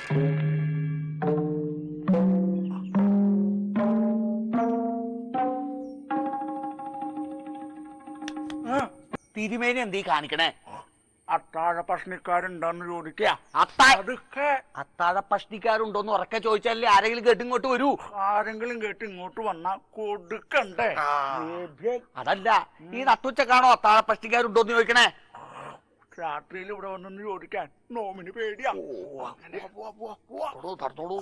തിരുമേനി എന്തീ കാണിക്കണേ? അത്താഴ പ്രശ്നക്കാരുണ്ടോന്ന് ചോദിക്കുക. അത്താഴ പ്രശ്നക്കാരുണ്ടോന്ന് ഉറക്കെ ചോദിച്ചാലേ ആരെങ്കിലും കേട്ട് ഇങ്ങോട്ട് വരൂ. ആരെങ്കിലും കേട്ട് ഇങ്ങോട്ട് വന്നാ കൊടുക്കണ്ടേ? അതല്ല, ഈ നട്ടുച്ചക്കാണോ അത്താഴ പ്രശ്നക്കാരുണ്ടോന്ന് ചോദിക്കണേ? രാത്രിയിൽ ഇവിടെ വന്നൊന്ന് ചോദിക്കാൻ നോമിന് പേടിയാ. തടത്തോളൂ.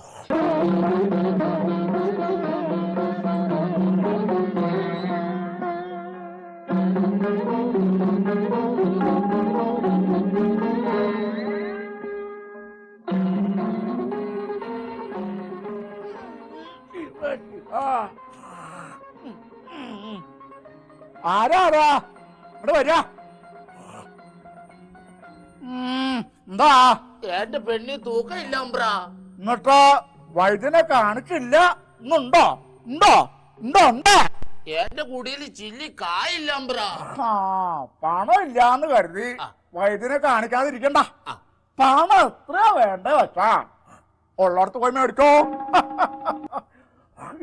ആരാ ഇവിടെ വരാ? എന്താ എന്റെ പെണ്ണി തൂക്കമില്ല അമ്പ്രാ. എന്നിട്ട് വൈദ്യനെ കാണിച്ചില്ല? ഇന്നുണ്ടോ? ഉണ്ടോ? ഉണ്ടോ? ഉണ്ടോ? എന്റെ കുടിയിൽ ചില്ലി കായില്ല അമ്പ്രാ. പണം ഇല്ലാന്ന് കരുതി വൈദ്യനെ കാണിക്കാതിരിക്കണ്ട. പണം എത്ര വേണ്ട വെച്ചാ ഉള്ളടത്ത് പോയി മേടിച്ചോ.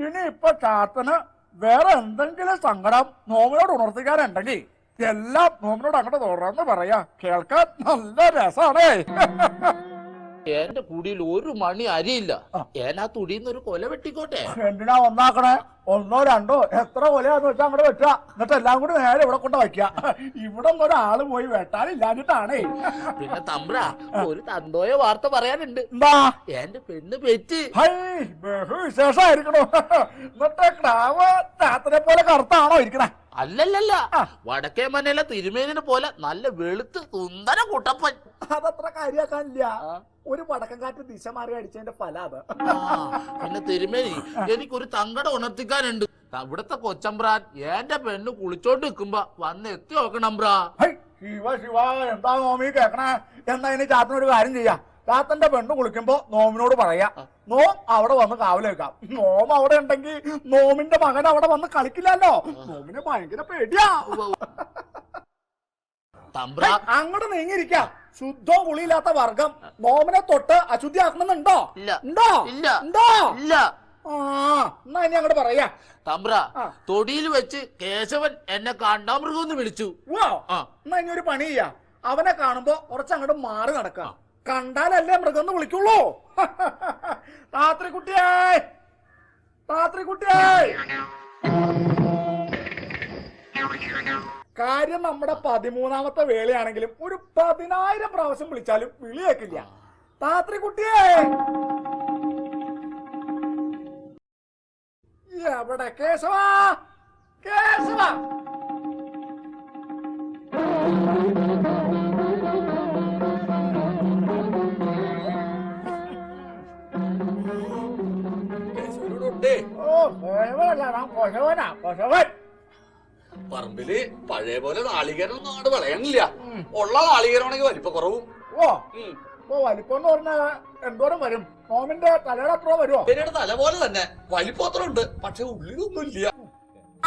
ഇനി ഇപ്പൊ ചാത്തന് വേറെ എന്തെങ്കിലും സങ്കടം നോമിനോട് ഉണർത്തിക്കാനുണ്ടെങ്കിൽ എല്ലാം നോമിനോട് അങ്ങോട്ട് തുറന്ന് പറയാ. കേൾക്കാൻ നല്ല രസാണേ. എന്റെ കുടിയിൽ ഒരു മണി അരിയില്ല. ഏനാ തുടിന്നൊരു കൊല വെട്ടിക്കോട്ടെ. എന്തിനാ ഒന്നാക്കണേ? ഒന്നോ രണ്ടോ എത്ര കൊലയാന്ന് വെച്ചാൽ അങ്ങോട്ട് വെച്ചാ. എന്നിട്ട് എല്ലാം കൂടി നേരെ ഇവിടെ കൊണ്ട് വയ്ക്കുക. ഇവിടെ ഒരാള് പോയി വെട്ടാനില്ലാഞ്ഞിട്ടാണേ. പിന്നെ തമ്പ്ര ഒരു തന്തോയ വാർത്ത പറയാനുണ്ട്. എന്താ? എന്റെ പെണ്ണ് പെറ്റ്. ബഹു വിശേഷമായിരിക്കണോ? എന്നിട്ട് ക്രാവ് ചാത്തനെ പോലെ കറുത്താണോ ഇരിക്കണേ? അല്ലല്ല, വടക്കേ മനയിലെ തിരുമേനിനെ പോലെ നല്ല വെളുത്ത് സുന്ദര കുട്ടപ്പൻ. അതത്ര കാര്യാക്കാനില്ല. ഒരു വടക്കം കാറ്റ് ദിശ മാറി അടിച്ചതിന്റെ ഫല അത്. പിന്നെ തിരുമേനി, എനിക്കൊരു തങ്കട ഉണർത്തിക്കാനുണ്ട്. ഇവിടത്തെ കൊച്ചമ്പ്രാൻ എന്റെ പെണ്ണ് കുളിച്ചോണ്ട് നിൽക്കുമ്പോ വന്ന് എത്തി നോക്കണമ്പ്രാ. ശിവ ശിവ, എന്താ നോമി കേക്കണേ? എന്നാ ഇനി ചാത്തനൊരു കാര്യം ചെയ്യാം. ചാത്തന്റെ പെണ്ണ് കുളിക്കുമ്പോ നോമിനോട് പറയാ, നോം അവിടെ വന്ന് കാവല് വെക്കാം. നോം അവിടെ ഉണ്ടെങ്കിൽ നോമിന്റെ മകൻ അവിടെ വന്ന് കളിക്കില്ലല്ലോ. നോമിന് ഭയങ്കര പേടിയാ. അങ്ങോട്ട് നീങ്ങിരിക്കാം. ശുദ്ധവും കുളിയില്ലാത്ത വർഗം നോമിനെ തൊട്ട് അശുദ്ധിയാക്കണമെന്നുണ്ടോ? ഉണ്ടോ? ഉണ്ടോ? എന്നാ ഇനി അങ്ങോട്ട് പറയാ. തമ്പ്ര, തൊടിയിൽ വെച്ച് കേശവൻ എന്നെ കാണ്ടാമൃഗം വിളിച്ചു. എന്നാ ഇനി ഒരു പണി ചെയ്യാ. അവനെ കാണുമ്പോ കുറച്ചങ്ങോട്ട് മാറി നടക്കാം. കണ്ടാലല്ലേ മൃഗം വിളിക്കുള്ളൂ. രാത്രി കുട്ടിയായി, രാത്രി കുട്ടിയായി. കാര്യം നമ്മുടെ 13ാമത്തെ വേളയാണെങ്കിലും ഒരു 10,000 പ്രാവശ്യം വിളിച്ചാലും വിളിയേക്കില്ല. രാത്രി കുട്ടിയായി എവിടെ? കേശവ, കേശവ. പറമ്പില് പഴയ പോലെ നാളികേരം നാട് വളയണില്ല. ഉള്ള നാളികേരമാണെങ്കിൽ വലിപ്പ കുറവും. വലിപ്പം എന്ന് പറഞ്ഞാൽ എന്തോരം വരും? നോമിന്റെ തലയുടെ അത്ര വരുമോ? തല പോലെ തന്നെ വലിപ്പം അത്ര ഉണ്ട്, പക്ഷെ ഉള്ളിലൊന്നും ഇല്ല.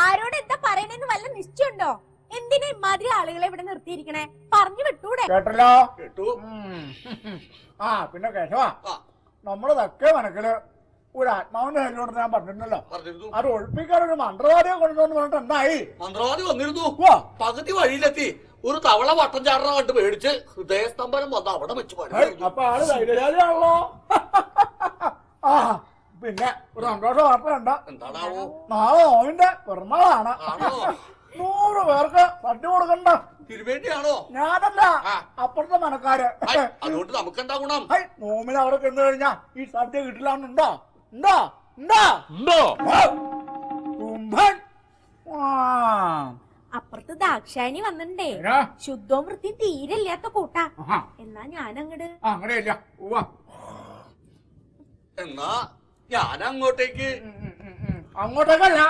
ആരോട് എന്താ പറയണെന്ന് വല്ല നിശ്ചയുണ്ടോ? എന്തിനാ ഇമാതിരി ആളുകളെ ഇവിടെ നിർത്തിയിരിക്കണേ? പറഞ്ഞു വിട്ടൂടെ? കേട്ടല്ലോ, കേട്ടു. പിന്നെ കേശവ, നമ്മള് തെക്കേ വനക്കില് ഒരു ആത്മാവിന്റെ കാര്യോട് ഞാൻ പറഞ്ഞിരുന്നല്ലോ. അത് ഒഴിപ്പിക്കാൻ ഒരു മന്ത്രവാദിയെ കൊണ്ടുവന്ന് പറഞ്ഞിട്ട് എന്തായി? മന്ത്രവാദി വന്നിരുന്നു. പകുതി വഴിയിലെത്തി ഒരു തവള വട്ടം ചാടണ കണ്ട് പേടിച്ച് ഹൃദയസ്തംഭനം വന്ന് അവിടെ വെച്ച് പണി. അപ്പൊ ആള് ധൈര്യശാലിയാണല്ലോ. പിന്നെ ഒരു സന്തോഷ വാർത്ത കണ്ട. എന്താണാവോ? നാളെ നോമിന്റെ പിറന്നാളാണ്. 100 പേർക്ക് സദ്യ കൊടുക്കണ്ട. തിരുവേണ്ടിയാണോ? ഞാനല്ല, അപ്പുറത്തെ മനക്കാര്. അതുകൊണ്ട് നമുക്കെന്താ ഗുണം? നോമിന് അവിടെ ചെന്ന് കഴിഞ്ഞാ ഈ സദ്യ കിട്ടില്ലാന്നുണ്ടോ? ഉണ്ടോ? ഉണ്ടോ? ഉണ്ടോ? കുംഭൻ. അപ്പുറത്ത് ദാക്ഷായണി വന്നിണ്ടേ. ശുദ്ധവും വൃത്തിയും തീരെല്ലാത്ത കൂട്ടാ. എന്നാ ഞാനങ്ങട് അങ്ങനെയല്ല. എന്നാ ഞാൻ അങ്ങോട്ടേക്ക്. അങ്ങോട്ടേക്കല്ല,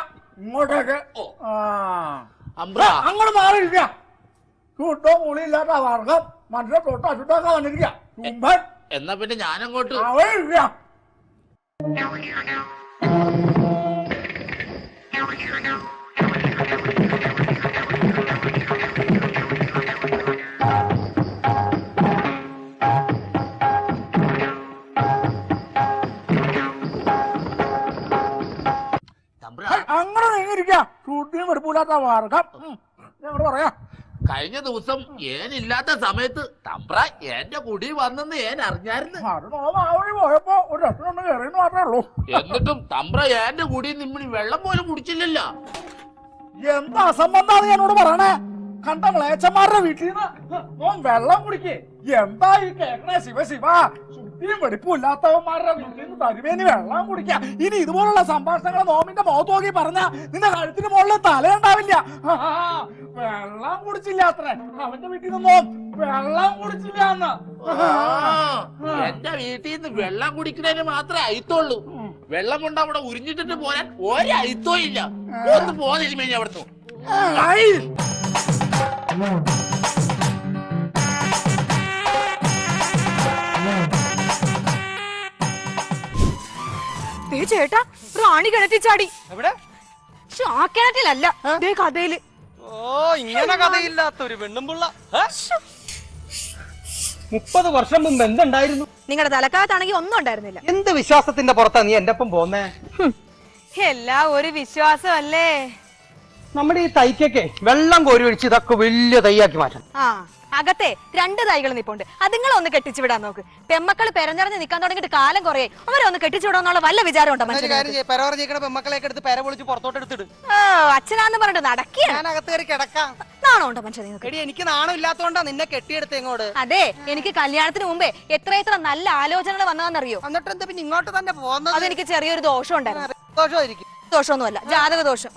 ഇങ്ങോട്ടേക്ക്. അങ്ങോട്ട് മാറിയിരിക്ക. ചൂട്ടോ മുളിയില്ലാത്ത വർഗം മനുഷ്യ തൊട്ട് അശുദ്ധമൊക്കെ വന്നിരിക്ക. കുംഭൻ. എന്നാ പിന്നെ ഞാനങ്ങോട്ട് അവിടെ ഇരിക്ക. വെടുപ്പില്ലാത്ത മാർഗം ഞങ്ങൾ പറയാം. കഴിഞ്ഞ ദിവസം ഏനില്ലാത്ത സമയത്ത് തമ്പ്ര എന്റെ കുടി വന്നെന്ന് ഏൻ അറിഞ്ഞായിരുന്നു. അത് നോം ആ വഴി പോയപ്പോ ഒരു രസം കയറിയെന്ന് മാത്രമേ ഉള്ളൂ. എന്നിട്ടും തമ്പ്ര എന്റെ കുടി നിമ്മണി വെള്ളം പോലും കുടിച്ചില്ലല്ലോ. എന്താ അസംബന്ധാണ് എന്നോട് പറയണേ? കണ്ട മ്ലേച്ഛന്മാരുടെ വീട്ടിൽ നിന്ന് നോം വെള്ളം കുടിക്കേ. എന്താ ഈ കേക്കണേ? ശിവ ശിവ, ശുദ്ധിയും വെടിപ്പും ഇല്ലാത്തവന്മാരുടെ വീട്ടിൽ നിന്ന് തരുമേനി വെള്ളം കുടിക്കാം. ഇനി ഇതുപോലുള്ള സംഭാഷണങ്ങൾ നോമിന്റെ മുഖത്ത് നോക്കി പറഞ്ഞ നിന്റെ കഴുത്തിന് മുകളിൽ തലയുണ്ടാവില്ല. വെള്ളം കുടിച്ചില്ല അത്രേ അവന്റെ വീട്ടിൽ നിന്നും വെള്ളം കുടിച്ചില്ല എന്ന്. എന്റെ വീട്ടിൽ നിന്ന് വെള്ളം കുടിക്കുന്നതിന് മാത്രമേ അയിത്തുള്ളൂ. വെള്ളം കൊണ്ട് അവിടെ ഉരിഞ്ഞിട്ടിട്ട് പോരാൻ ഒരയിത്തോ ഇല്ല. ഒന്ന് പോന്നിരുമേനി അവിടുന്ന്. ചേട്ടാ റാണി കിണറ്റി ചാടി. എവിടെ? ആ കിണറ്റിലല്ല, ദേ കഥയില്. ഓ, ഇങ്ങനെ കഥയില്ലാത്തൊരു പെണ്ണുമ്പുള്ള 30 വർഷം മുമ്പ് എന്തുണ്ടായിരുന്നു? നിങ്ങളുടെ തലക്കാലത്താണെങ്കിൽ ഒന്നും ഉണ്ടായിരുന്നില്ല. എന്ത് വിശ്വാസത്തിന്റെ പുറത്താ നീ എന്റെ ഒപ്പം പോന്നേ? എല്ലാം ഒരു വിശ്വാസമല്ലേ. നമ്മുടെ ഈ തൈക്കൊക്കെ വെള്ളം കോരി ഒഴിച്ച് ഇതൊക്കെ വലിയ തൈയാക്കി മാറ്റണം. ആ, അകത്തെ 2 തൈകൾ നിപ്പുണ്ട്. അതുങ്ങളെ ഒന്ന് കെട്ടിച്ചു വിടാൻ നോക്ക്. പെമ്മക്കള് പെരഞ്ഞറിഞ്ഞ് നിൽക്കാൻ തുടങ്ങിയിട്ട് കാലം കുറേ. അവരെ ഒന്ന് കെട്ടിച്ചു വിടാന്നുള്ള വല്ല വിചാരം ഉണ്ടോ മനുഷ്യന്? പെമ്മക്കളെയൊക്കെ എടുത്ത് പെര പൊളിച്ച് പുറത്തോട്ട് എടുത്തിട്. അച്ഛനാന്ന് പറഞ്ഞിട്ട് നടക്കിയ ഞാൻ അകത്ത് കയറി കിടക്കാം. നാണോ ഉണ്ടോ മനുഷ്യൻ നിങ്ങൾക്ക്? എടി, എനിക്ക് നാണം ഇല്ലാത്തോണ്ടാ നിന്നെ കെട്ടിയെടുത്ത് ഇങ്ങോട്ട്. അതെ, എനിക്ക് കല്യാണത്തിന് മുമ്പേ എത്ര നല്ല ആലോചനകൾ വന്നതെന്നറിയോ? എന്നിട്ട് എന്താ പിന്നെ ഇങ്ങോട്ട് തന്നെ പോകുന്നത്? അതെനിക്ക് ചെറിയൊരു ദോഷം ഉണ്ടായിരുന്നു. ദോഷമായിരിക്കും. ദോഷമൊന്നുമല്ല, ജാതക ദോഷം.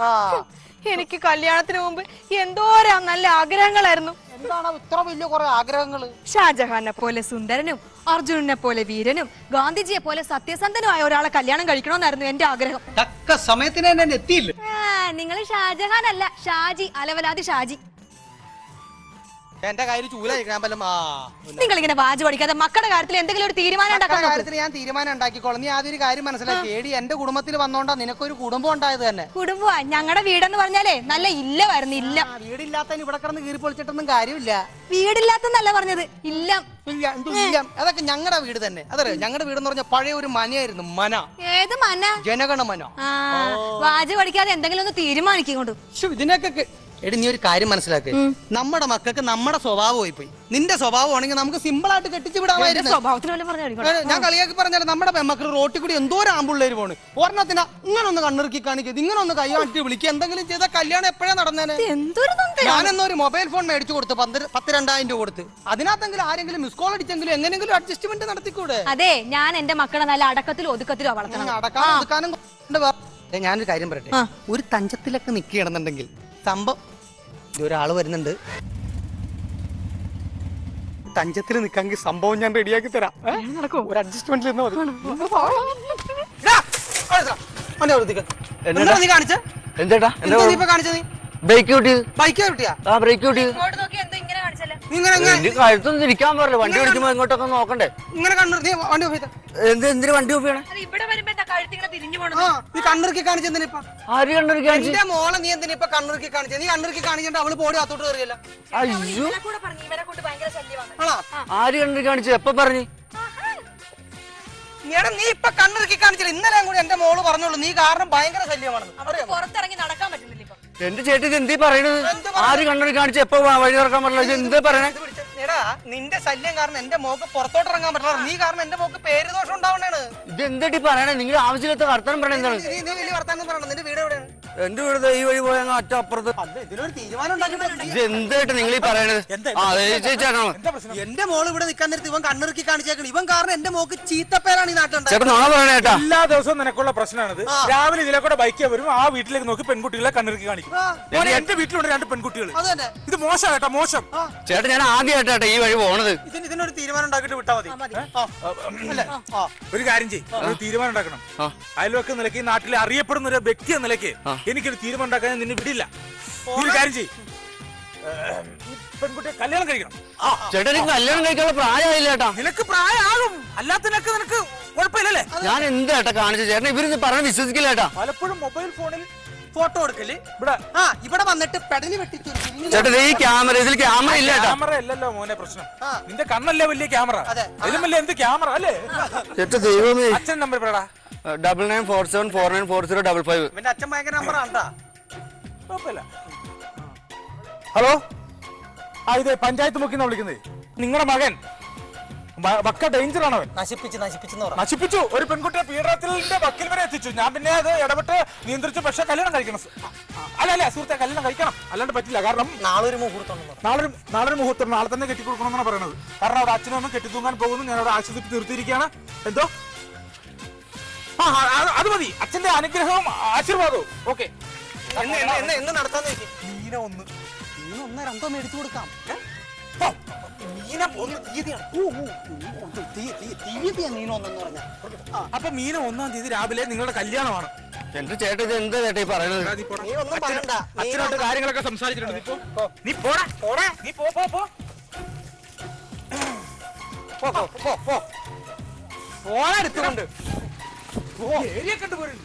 എനിക്ക് കല്യാണത്തിന് മുമ്പ് എന്തോരാ നല്ല ആഗ്രഹങ്ങളായിരുന്നു. എന്താണ് ഇത്ര വലിയ കുറെ ആഗ്രഹങ്ങള്? ഷാജഹാനെ പോലെ സുന്ദരനും അർജുനനെ പോലെ വീരനും ഗാന്ധിജിയെ പോലെ സത്യസന്ധനുമായ ഒരാളെ കല്യാണം കഴിക്കണമെന്നായിരുന്നു എന്റെ ആഗ്രഹം. തക്ക സമയത്തിന് തന്നെ എത്തിയില്ല. നിങ്ങൾ ഷാജഹാൻ അല്ല, ഷാജി, അലവലാതി ഷാജി. എന്റെ കാര്യം ചൂലായിരിക്കണം. നിങ്ങൾ ഇങ്ങനെ വാജ് പഠിക്കാതെ മക്കളുടെ കാര്യത്തിൽ എന്തെങ്കിലും ഒരു തീരുമാനം ഉണ്ടാക്കാൻ നോക്ക്. കാര്യത്തിൽ ഞാൻ തീരുമാനം ഉണ്ടാക്കിക്കോളാം. നീ ആദ്യം ഒരു കാര്യം മനസ്സിലാക്കി. ഏടി എന്റെ കുടുംബത്തിൽ വന്നോണ്ടാ നിനക്കൊരു കുടുംബം ഉണ്ടായത് തന്നെ. കുടുംബമാ ഞങ്ങളുടെ വീടെന്ന് പറഞ്ഞാലേ നല്ല ഇല്ലമായിരുന്നു. ഇല്ല, വീടില്ലാത്തതിന് ഇവിടെ കിടന്ന് കീറി പൊളിച്ചിട്ടൊന്നും കാര്യമില്ല. വീടില്ലാത്തന്നല്ല പറഞ്ഞത്, ഇല്ല. അതൊക്കെ ഞങ്ങളുടെ വീട് തന്നെ. അതറിയോ, ഞങ്ങളുടെ വീട് എന്ന് പറഞ്ഞ പഴയ ഒരു മനയായിരുന്നു. മന. ഏത് മന? ജനഗണമന. വാജ് പഠിക്കാതെ എന്തെങ്കിലും ഒന്ന് തീരുമാനിക്കൊണ്ട്. ഇതിനൊക്കെ എടി, നീ ഒരു കാര്യം മനസ്സിലാക്ക്. നമ്മുടെ മക്കൾക്ക് നമ്മുടെ സ്വഭാവമായി പോയി. നിന്റെ സ്വഭാവം ആണെങ്കിൽ നമുക്ക് സിമ്പിൾ ആയിട്ട് കെട്ടിച്ചു വിടാമായിരുന്നു. ഞാൻ കളിയാക്കി പറഞ്ഞാൽ നമ്മുടെ പെമ്മക്കൾ റോട്ടിൽ കൂടി എന്തോ ആമ്പുള്ളേര് പോണ്. ഒരെണ്ണത്തിനാ ഇങ്ങനെ ഒന്ന് കണ്ണിറുക്കി കാണിക്കുക, ഇങ്ങനെ ഒന്ന് കൈയാട്ടി വിളിക്കുക, എന്തെങ്കിലും ചെയ്ത കല്യാണം എപ്പോഴാ നടന്നേനെ? ഞാനെന്നോ ഒരു മൊബൈൽ ഫോൺ മേടിച്ചു കൊടുത്തു 10,000-2,000 രൂപ കൊടുത്ത്. അതിനകത്തെങ്കിലും ആരെങ്കിലും മിസ് കോൾ അടിച്ചെങ്കിലും എങ്ങനെങ്കിലും അഡ്ജസ്റ്റ്മെന്റ് നടത്തിക്കൂടെ? അതെ, ഞാൻ എന്റെ മക്കളെ നല്ല അടക്കത്തിലും ഒതുക്കത്തിലോ വളർത്തണം. അടക്കാനും ഒതുക്കാനും. ഞാനൊരു കാര്യം പറയട്ടെ. ഒരു തഞ്ചത്തിലൊക്കെ നിൽക്കുകയാണെന്നുണ്ടെങ്കിൽ സംഭവം ഒരാള് വരുന്നുണ്ട്. തഞ്ചത്തിൽ നിൽക്കാമെങ്കിൽ സംഭവം ഞാൻ റെഡിയാക്കി തരാം. ഒരു അഡ്ജസ്റ്റ്മെന്റിൽ നീ കാണിച്ച എന്തേട്ടാ കാണിച്ച നീ ബ്രേക്ക് കിട്ടിയത്? ബൈക്ക് കിട്ടിയാ? ആ, ബ്രേക്ക് കിട്ടിയത്. കഴുത്തൊന്നും ഇരിക്കാൻ പാടില്ല. വണ്ടി ഓടിക്കുമ്പോ ഇങ്ങോട്ടൊക്കെ നോക്കണ്ടേ? ഇങ്ങനെ കണ്ണൂർ നീ വണ്ടി ഓഫ് ചെയ്ത എന്തിനു വണ്ടി ഓഫ് ചെയ്യണേ? നീ കണ്ണൂർക്കി കാണിച്ചെന്തിനാ? ആര് കണ്ണൂർക്ക് കാണിച്ചു? എന്റെ മോളെ നീ എന്തിനാ ഇപ്പൊ കണ്ണൂർക്കി കാണിച്ചത്? നീ കണ്ണൂർക്കി കാണിച്ചിട്ട് അവള് പോടി അത്തോട്ട് കയറിയല്ല. അയ്യോ, ആര് കണ്ണൂർ കാണിച്ചു? എപ്പ പറഞ്ഞു? നീ ഇപ്പൊ കണ്ണൂർക്കി കാണിച്ചില്ല. ഇന്നലെ കൂടി എന്റെ മോള് പറഞ്ഞോളൂ നീ കാരണം ഭയങ്കര ശല്യമാണെന്ന്. പുറത്തിറങ്ങി നടക്കാൻ പറ്റുന്നില്ല. എന്റെ ചേട്ടി ഇത് എന്തീ പറയണത്? ആര് കണ്ണൂർ കാണിച്ചു? എപ്പോ വഴി തുറക്കാൻ പറഞ്ഞത്? എന്തേ പറയണേ? നിന്റെ ശല്യം കാരണം എന്റെ മോക്ക് പുറത്തോട്ട് ഇറങ്ങാൻ പറ്റില്ല. നീ കാരണം എന്റെ മോക്ക് പേര് ദോഷം ഉണ്ടാവണേണ്. ഇത് എന്തെട്ടി പറയണേ? നിങ്ങൾ ആവശ്യമില്ലാത്ത വർത്തമാനം പറയണ എന്താണ്? നീ വലിയ വർത്താനം പറയണം. നിന്റെ വീട് എവിടെയാണ്? എന്റെ വീട് ഈ വഴി പോയ അറ്റ അപ്പുറത്ത്. ഇതിനൊരു തീരുമാനം ഉണ്ടാക്കിയിട്ട് ഇത് എന്തായിട്ട് നിങ്ങൾ ഈ പറയണത്? എന്റെ മോള് ഇവിടെ നിൽക്കാൻ നേരത്ത് ഇവൻ കണ്ണിറുക്കി കാണിച്ചേക്കണം. ഇവൻ കാരണം എന്റെ മോക്ക് ചീത്തപ്പേരാണ് ഈ നാട്ടിലുണ്ടായത്. ചേട്ടാ നാളെ പറയണ ചേട്ടാ. എല്ലാ ദിവസവും നിനക്കുള്ള പ്രശ്നമാണിത്. രാവിലെ ഇതിലെ കൂടെ ബൈക്ക് വരും, ആ വീട്ടിലേക്ക് നോക്കി പെൺകുട്ടികളെ കണ്ണിറുക്കി കാണിക്കും. എന്റെ വീട്ടിലുണ്ട് 2 പെൺകുട്ടികൾ. ഇത് മോശം കേട്ടോ, മോശം. ചേട്ടാ ഞാൻ ആദ്യമായിട്ടാ ഈ വഴി പോണത്. ഇതിനൊരു തീരുമാനം ഉണ്ടാക്കിട്ട് വിട്ടാ മതി. ഒരു കാര്യം ചെയ്യും, ഒരു തീരുമാനം ഉണ്ടാക്കണം. അയൽവക്ക നിലയ്ക്ക് ഈ നാട്ടിലെ അറിയപ്പെടുന്ന ഒരു വ്യക്തി എന്ന നിലയ്ക്ക് എനിക്കൊരു തീരുമാനം ഉണ്ടാക്കാൻ നിന്നെ വിടില്ല. ഒരു കാര്യം ചെയ്യും, പെൺകുട്ടിയെ കല്യാണം കഴിക്കണം. ചേട്ടാ എനിക്ക് കല്യാണം കഴിക്കാനുള്ള പ്രായമായില്ല ചേട്ടാ. നിനക്ക് പ്രായമാകും, അല്ലാത്തതിനൊക്കെ നിനക്ക് കുഴപ്പമില്ലല്ലേ? ഞാൻ എന്താ ചേട്ടാ കാണിച്ചു? ചേട്ടൻ ഇവരിന്ന് പറഞ്ഞ് വിശ്വസിക്കില്ല ചേട്ടാ. പലപ്പോഴും മൊബൈൽ ഫോണിൽ ഫോട്ടോ എടുക്കല് ഇവിടെ വന്നിട്ട് പെടലി വെട്ടിച്ചു. ചേട്ടാ ഈ ക്യാമറ, ഇതിൽ ക്യാമറ ഇല്ല ചേട്ടാ. ക്യാമറ അല്ലല്ലോ മോനെ പ്രശ്നം, നിന്റെ കണ്ണല്ലേ വലിയ ക്യാമറ. ഇതിലും വലിയ എന്ത് ക്യാമറ അല്ലേ? ചേട്ടാ ദൈവമേ. അച്ഛൻ നമ്പർ പറടാ. 9947494055. ഇവന്റെ അച്ഛൻ ഭയങ്കര നമ്പറാണ്ടാ. കുഴപ്പമില്ല. ഹലോ, ആ ഇത് പഞ്ചായത്ത് മുക്കിന്നാ വിളിക്കുന്നത്. നിങ്ങളുടെ മകൻ വക്ക ഡേഞ്ചർ ആണ്. അവൻ നശിപ്പിച്ചു. ഒരു പെൺകുട്ടിയെ പീഡനത്തിന്റെ വക്കിൽ വരെ എത്തിച്ചു. ഞാൻ പിന്നെ അത് ഇടപെട്ട് നിയന്ത്രിച്ചു. പക്ഷെ കല്യാണം കഴിക്കണം. അല്ല സുഹൃത്തെ, കല്യാണം കഴിക്കണം, അല്ലാണ്ട് പറ്റില്ല. കാരണം നാളെ മുഹൂർത്തം നാളെ തന്നെ കെട്ടിക്കൊടുക്കണമെന്നാണ് പറയുന്നത്. കാരണം അവിടെ അച്ഛനും അമ്മ കെട്ടിത്തൂങ്ങാൻ പോകുന്നു. ഞാൻ അവിടെ ആശുപത്രി നിർത്തിയിരിക്കുകയാണ്. എന്തോ അത് മതി. അച്ഛന്റെ അനുഗ്രഹവും ആശീർവാദവും. ഓക്കെ, എന്ന് നടത്താൻ മീന ഒന്ന് രണ്ടോ മേടിച്ചു കൊടുക്കാം. അപ്പൊ മീന 1-ാം തീയതി രാവിലെ നിങ്ങളുടെ കല്യാണമാണ്. എന്റെ ചേട്ടൻ ഇത് എന്താ ചേട്ടാ ഈ പറയുന്നത്? അച്ഛനോട്ട് കാര്യങ്ങളൊക്കെ സംസാരിച്ചിട്ടുണ്ട്. നീ പോടാ, നീ പോ. ഫോണെടുത്തുകൊണ്ട് ഏരിയ കണ്ടുപോരുന്നു.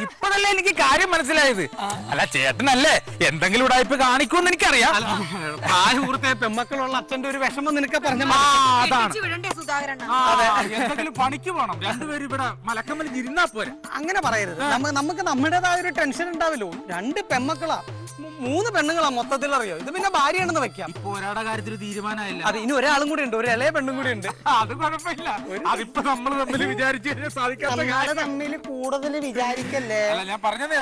ഇപ്പോഴല്ലേ എനിക്ക് കാര്യം മനസ്സിലായത്. അല്ല ചേട്ടനല്ലേ എന്തെങ്കിലും ഉടായ്പ കാണിക്കുമെന്ന് എനിക്കറിയാം. സുഹൃത്തെ, പെമ്മക്കളുള്ള അച്ഛന്റെ ഒരു വിഷമം നിനക്ക് പറഞ്ഞ അതാണ്. എന്തെങ്കിലും പണിക്ക് പോണം. രണ്ടുപേരും ഇവിടെ മലക്കമ്മൽ ഇരുന്നാ പോരെ. അങ്ങനെ പറയരുത്. നമുക്ക് നമ്മുടേതായ ഒരു ടെൻഷൻ ഉണ്ടാവല്ലോ. 2 പെമ്മക്കളാ, 3 പെണ്ണുങ്ങളാ മൊത്തത്തിൽ. അറിയോ, ഇത് പിന്നെ ഭാര്യയാണെന്ന് വെക്കാം. ഇപ്പൊ ഒരാളുടെ കാര്യത്തിൽ തീരുമാനമായില്ല. അത് ഇനി ഒരാളും കൂടി ഉണ്ട്, ഒരു ഇളയ പെണ്ണും കൂടി ഉണ്ട്. അത് കുഴപ്പമില്ല. അതിപ്പോ നമ്മൾ തമ്മിൽ വിചാരിച്ചു കഴിഞ്ഞാൽ സാധിക്കാത്ത തമ്മിൽ കൂടുതൽ വിചാരിക്കല്ലേ. അല്ല, ഞാൻ പറഞ്ഞതേ.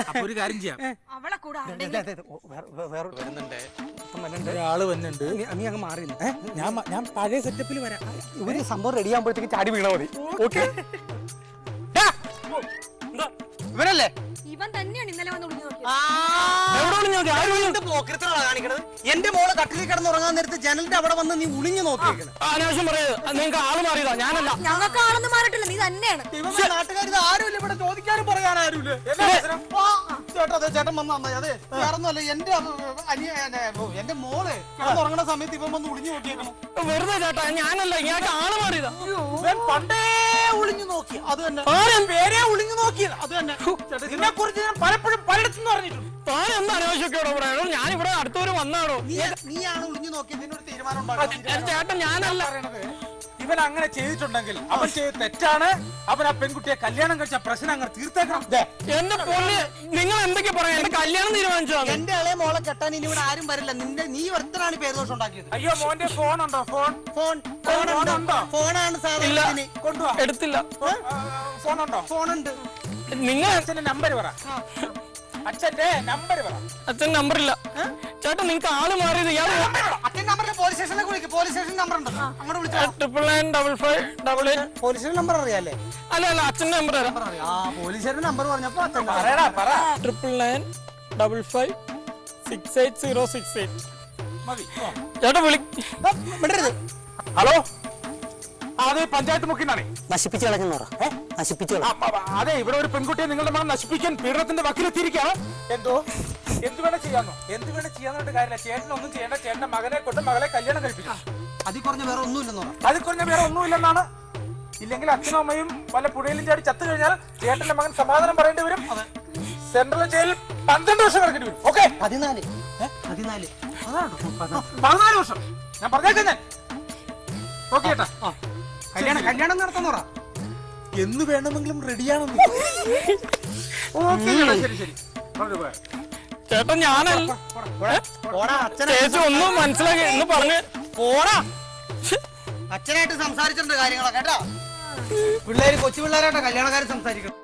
അപ്പൊ ഒരു കാര്യം ചെയ്യാം. ഒരാള് വന്നിട്ടുണ്ട്. നീ അങ്ങ് മാറിയില്ല. ഞാൻ പഴയ സെറ്റപ്പിൽ വരാം. ഇവര് സംഭവം റെഡി ആകുമ്പോഴത്തേക്ക് ചാടി വീണ മതി. ഓക്കെ, ഇവരല്ലേ? ഇവൻ തന്നെയാണ് ഇന്നലെ വന്ന് വിളിച്ചു നോക്കിയത്. എന്റെ മോള് കട്ടിലിൽ കിടന്ന് ഉറങ്ങാൻ നേരത്ത് ജനലിന്റെ അവിടെ വന്ന് നീ ഒളിഞ്ഞു നോക്കിയേക്കണം. അനാവശ്യം പറയുന്നത്. നിങ്ങൾക്ക് ആള് മാറിയതാ, ഞാനല്ല. ഞങ്ങൾക്ക് ആളൊന്നും മാറിയിട്ടില്ല, നീ തന്നെയാണ്. നാട്ടുകാർ ആരുമില്ല ഇവിടെ, ചോദിക്കാനും പറയാൻ ആരുമില്ല. ചേട്ടൻ വന്ന അതെ വേറൊന്നുമല്ല. എന്റെ മോള് കിടന്നുറങ്ങുന്ന സമയത്ത് ഇവൻ വന്ന് ഒളിഞ്ഞു നോക്കിയേക്കണം. വെറുതെ ചേട്ടാ, ഞാനല്ല. ഇങ്ങനെ ആള് മാറിയതാ. പണ്ടേ ഒളിഞ്ഞു നോക്കി. അത് തന്നെ പേരെ ഒളിഞ്ഞു നോക്കിയത്. അത് തന്നെ ഇതിനെ കുറിച്ച് ഞാൻ പലപ്പോഴും പലയിടത്തും പറഞ്ഞിട്ടുണ്ട്. താൻ എന്താ അനാവശ്യമൊക്കെയാണോ പറയണോ? ഞാൻ ഇവിടെ അടുത്തവര് വന്നാണോ? നീയാണ് ഒളിഞ്ഞു നോക്കിയത്. ഇതിനൊരു തീരുമാനം ഉണ്ടാക്കണം. ചേട്ടൻ ഞാനല്ല പറയണത്. ഇവൻ അങ്ങനെ ചെയ്തിട്ടുണ്ടെങ്കിൽ അവൻ ചെയ്ത് തെറ്റാണ്. അവൻ ആ പെൺകുട്ടിയെ കല്യാണം കഴിച്ച പ്രശ്നം അങ്ങനെ തീർത്തേക്കണം. എന്റെ പൊന്ന്, നിങ്ങൾ എന്തൊക്കെ പറയാ? എന്റെ കല്യാണം തീരുമാനിച്ചതാണ്. എന്റെ ഇളയ മോളെ കെട്ടാൻ ഇനി ഇവിടെ ആരും വരില്ല. നീ ഒരുത്തനാണ് പേരുദോഷം ഉണ്ടാക്കിയത്. അയ്യോ, മോന്റെ ഫോൺ ഉണ്ടോ? ഫോണാണ് സാധനം. കൊണ്ടുപോവാ. എടുത്തില്ല. ഫോൺ ഉണ്ടോ? ഫോണുണ്ട്. നിങ്ങൾ അച്ഛന്റെ നമ്പർ പറ. അച്ഛന്റെ നമ്പർ പറ. അച്ഛൻ നമ്പറില്ല. ചേട്ടാ, നിങ്ങൾക്ക് ആള് മാറിയത്. അച്ഛൻ നമ്പറിൽ പോലീസ് സ്റ്റേഷനിലേക്ക് വിളിക്കും. പോലീസ് സ്റ്റേഷൻ നമ്പർ ഉണ്ട്, അങ്ങോട്ട് വിളിച്ചാൽ 9995588. പോലീസ് സ്റ്റേഷൻ നമ്പർ അറിയാലേ? അല്ല, അച്ഛന്റെ നമ്പർ തരാം. ആ പോലീസ് സ്റ്റേഷൻ നമ്പർ പറഞ്ഞപ്പോ അച്ഛൻ 99955686068. ചേട്ടാ വിടരുത്. ഹലോ, അതെ പഞ്ചായത്ത് മുക്കിന്നാണേ. നശിപ്പിച്ചു കളഞ്ഞു. അതെ, ഇവിടെ ഒരു പെൺകുട്ടിയെ നിങ്ങളുടെ മകൻ നശിപ്പിക്കാൻ പീഡനത്തിന്റെ വക്കിലെത്തിയിരിക്കുകയാണ്. എന്ത് വേണം ചെയ്യാന്നോ? എന്ത് വേണം ചെയ്യാന്നോട്ട് കാര്യമില്ല. ചേട്ടനൊന്നും ചെയ്യേണ്ട. ചേട്ടന്റെ മകനെ കൊണ്ട് മകളെ കല്യാണം കഴിപ്പിക്കാം. അതിൽ കുറഞ്ഞ വേറെ ഒന്നുമില്ലെന്നോ? അതിൽ കുറഞ്ഞ വേറെ ഒന്നുമില്ലെന്നാണ്. ഇല്ലെങ്കിൽ അച്ഛനും അമ്മയും വല്ല പുഴയിലും ചാടി ചത്തു കഴിഞ്ഞാൽ ചേട്ടന്റെ മകൻ സമാധാനം പറയേണ്ടി വരും. സെൻട്രൽ ജയിലിൽ 12 വർഷം കിടക്കേണ്ടി വരും. ഓക്കെ, 14 വർഷം ഞാൻ പറഞ്ഞേക്കാം. ഞാൻ ഓക്കെ ചേട്ടാ, കല്യാണം നടത്തുന്നോറാ. എന്ന് വേണമെങ്കിലും റെഡിയാണെന്ന്. ശരി ചേട്ടാ, ഞാനല്ല. ചേച്ചി ഒന്നും മനസ്സിലാക്കി എന്ന് പറഞ്ഞ് പോടാ. അച്ഛനായിട്ട് സംസാരിച്ചിട്ടുണ്ട് കാര്യങ്ങളൊക്കെ കേട്ടോ. കൊച്ചു പിള്ളേരായിട്ടാ കല്യാണക്കാരൻ സംസാരിക്കണം.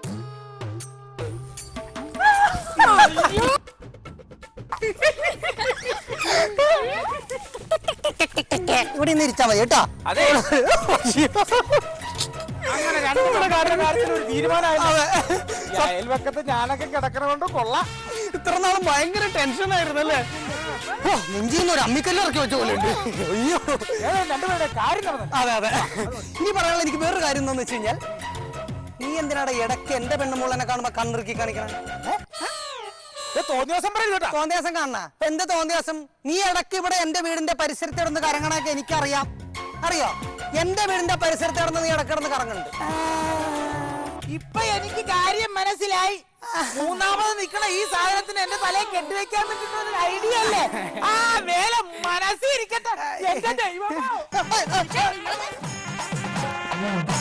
ഇവിടെ നിന്ന് ഇരിച്ചാ മതി കേട്ടോ. അതെ, അങ്ങനെ ഒരു തീരുമാനമായില്ലേ? അയൽവക്കത്ത് ഞാനൊക്കെ കിടക്കണോണ്ട് കൊള്ളാം. ഇത്ര നാളും ഭയങ്കര ടെൻഷനായിരുന്നല്ലേ? നെഞ്ചിന്ന് ഒരു അമ്മിക്കല്ല് ഇറക്കി വെച്ച പോലെ ഉണ്ട്. അയ്യോ, രണ്ടുപേരുടെ കാര്യം നടന്നു. അതെ. ഇനി പറയാനുള്ള എനിക്ക് വേറൊരു കാര്യം എന്താന്ന് വെച്ച് കഴിഞ്ഞാൽ, നീ എന്തിനാണ് ഇടയ്ക്ക് എന്റെ പെണ്ണുമോളെന്നെ കാണുമ്പോ കണ്ണിറുക്കി കാണിക്കണം? തോന്നിയാസം കാണണ എന്ത് തോന്നിയാസം? നീ ഇടയ്ക്ക് ഇവിടെ എന്റെ വീടിന്റെ പരിസരത്ത് കിടന്ന് കറങ്ങണൊക്കെ എനിക്കറിയാം. അറിയോ? എന്റെ വീടിന്റെ പരിസരത്ത് കിടന്ന് നീ ഇടക്കിടന്ന് കറങ്ങുന്നുണ്ട്. ഇപ്പൊ എനിക്ക് കാര്യം മനസ്സിലായി. മൂന്നാമത് നിക്കണ ഈ സാധനത്തിന് എന്റെ തലയെ കെട്ടിവെക്കാൻ പറ്റുന്ന ഒരു ഐഡിയ അല്ലേ? ആ വേല മനസ്സിരിക്കട്ടെ. എന്റെ ദൈവമോ. മോനെ